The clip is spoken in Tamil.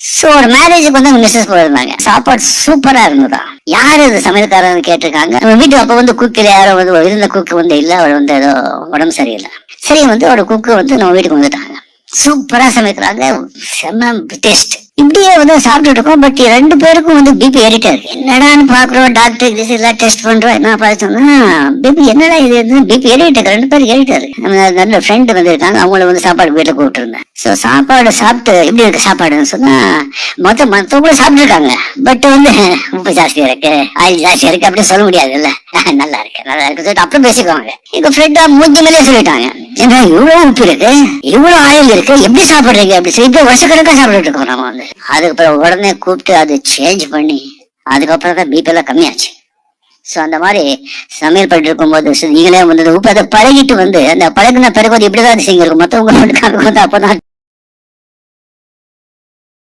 சோ ஒரு மேரேஜுக்கு வந்து மிஸ்ஸஸ் போயிருந்தாங்க. சாப்பாடு சூப்பரா இருந்ததா. யாரு இது சமையல்காரன்னு கேட்டிருக்காங்க. நம்ம வீட்டுக்கு அப்ப வந்து குக்கில் யாரும் வந்து இருந்த குக்கு வந்து இல்ல, அவர் வந்து ஏதோ உடம்பு சரியில்லை. சரி வந்து ஒரு குக்கு வந்து நம்ம வீட்டுக்கு வந்துட்டாங்க. சூப்பரா சமைக்கிறாங்க, செம்ம டேஸ்ட். இப்படியே வந்து சாப்பிட்டுட்டு இருக்கோம். பட் 2 பேருக்கும் வந்து பிபி ஏறிட்டே இருக்கு. என்னடான்னு பாக்குறோம், டாக்டர் இது எல்லாம் டெஸ்ட் பண்றோம். என்ன பார்த்தோம்னா பிபி என்னடா இது, பிபி ஏறிட்டு 2 பேரும் ஏறிட்டாரு. நல்ல ஃப்ரெண்டு வந்து இருக்காங்க, அவங்கள வந்து சாப்பாடு வீட்டுல கூப்பிட்டு இருந்தேன். ஸோ சாப்பாடு சாப்பிட்டு எப்படி இருக்கு சாப்பாடுன்னு சொன்னா மத்தவங்க சாப்பிட்டு இருக்காங்க. பட் வந்து உப்பு ஜாஸ்தியா இருக்கு, ஆயில் ஜாஸ்தியா இருக்கு அப்படின்னு சொல்ல முடியாதுல்ல. நல்லா இருக்கு நல்லா இருக்கு சொல்லிட்டு அப்புறம் பேசிக்குவாங்க. எங்க ஃப்ரெண்டா மூஞ்சி மேலே சொல்லிட்டாங்க, ஏன்னா இவ்வளவு உப்பு இருக்கு, இவ்வளவு ஆயில் இருக்கு, எப்படி சாப்பிடுறீங்க அப்படி சொல்லி வருஷக்கணக்கா சாப்பிட்டுட்டு இருக்கோம் நம்ம வந்து. அதுக்கப்புறம் உடனே கூப்பிட்டு அது சேஞ்ச் பண்ணி அதுக்கப்புறம் தான் பிபி எல்லாம் கம்மியாச்சு. ஸோ அந்த மாதிரி சமையல் பண்ணிட்டு இருக்கும்போது நீங்களே வந்து உப்பு அதை பழகிட்டு வந்து அந்த பழகின பிறகு வந்து இப்படிதான் செய்யுங்க மற்றவங்க அப்பதான்